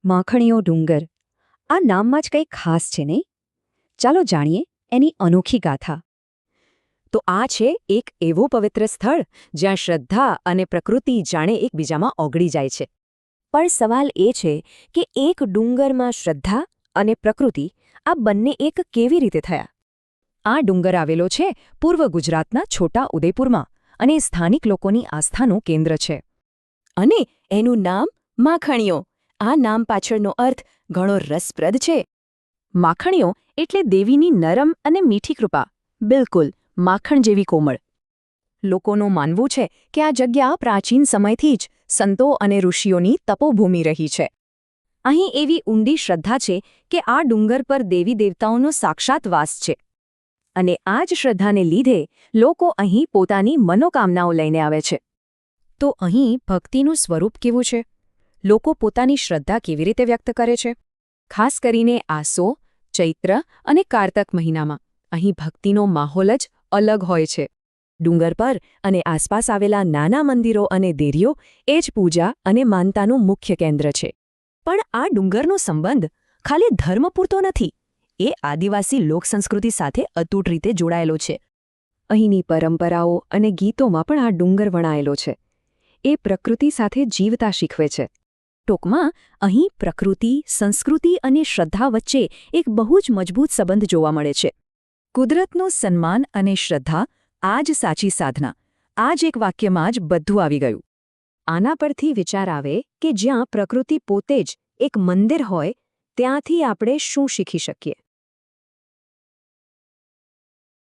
માખણીયો ડુંગર આ નામમાં જ કંઈ ખાસ છે નહીં? ચાલો જાણીએ એની અનોખી ગાથા. તો આ છે એક એવું પવિત્ર સ્થળ જ્યાં શ્રદ્ધા અને પ્રકૃતિ જાણે એકબીજામાં ઓગળી જાય છે. પણ સવાલ એ છે કે એક ડુંગરમાં શ્રદ્ધા અને પ્રકૃતિ આ બંને એક કેવી રીતે થયા? આ ડુંગર આવેલો છે પૂર્વ ગુજરાતના છોટા ઉદેપુરમાં અને સ્થાનિક લોકોની આસ્થાનું કેન્દ્ર છે. અને એનું નામ માખણીયો. આ નામ પાછળનો અર્થ ઘણો રસપ્રદ છે. માખણીયો એટલે દેવીની નરમ અને મીઠી કૃપા, બિલકુલ માખણ જેવી કોમળ. લોકોનું માનવું છે કે આ જગ્યા પ્રાચીન સમયથી જ સંતો અને ઋષિઓની તપોભૂમિ રહી છે. અહીં એવી ઊંડી શ્રદ્ધા છે કે આ ડુંગર પર દેવી દેવતાઓનો સાક્ષાત વાસ છે. અને આ જ શ્રદ્ધાને લીધે લોકો અહીં પોતાની મનોકામનાઓ લઈને આવે છે. તો અહીં ભક્તિનું સ્વરૂપ કેવું છે? લોકો પોતાની શ્રદ્ધા કેવી રીતે વ્યક્ત કરે છે? ખાસ કરીને આસો, ચૈત્ર અને કારતક મહિનામાં અહીં ભક્તિનો માહોલ જ અલગ હોય છે. ડુંગર પર અને આસપાસ આવેલા નાના મંદિરો અને દેરીઓ એ જ પૂજા અને માનતાનું મુખ્ય કેન્દ્ર છે. પણ આ ડુંગરનો સંબંધ ખાલી ધર્મ પૂરતો નથી. એ આદિવાસી લોકસંસ્કૃતિ સાથે અતૂટ રીતે જોડાયેલો છે. અહીંની પરંપરાઓ અને ગીતોમાં પણ આ ડુંગર વણાયેલો છે. એ પ્રકૃતિ સાથે જીવતા શીખવે છે. ટૂંકમાં અહીં પ્રકૃતિ, સંસ્કૃતિ અને શ્રદ્ધા વચ્ચે એક બહુ જ મજબૂત સંબંધ જોવા મળે છે. કુદરતનું સન્માન અને શ્રદ્ધા આ જ સાચી સાધના. આ જ એક વાક્યમાં જ બધું આવી ગયું. આના પરથી વિચાર આવે કે જ્યાં પ્રકૃતિ પોતે જ એક મંદિર હોય ત્યાંથી આપણે શું શીખી શકીએ?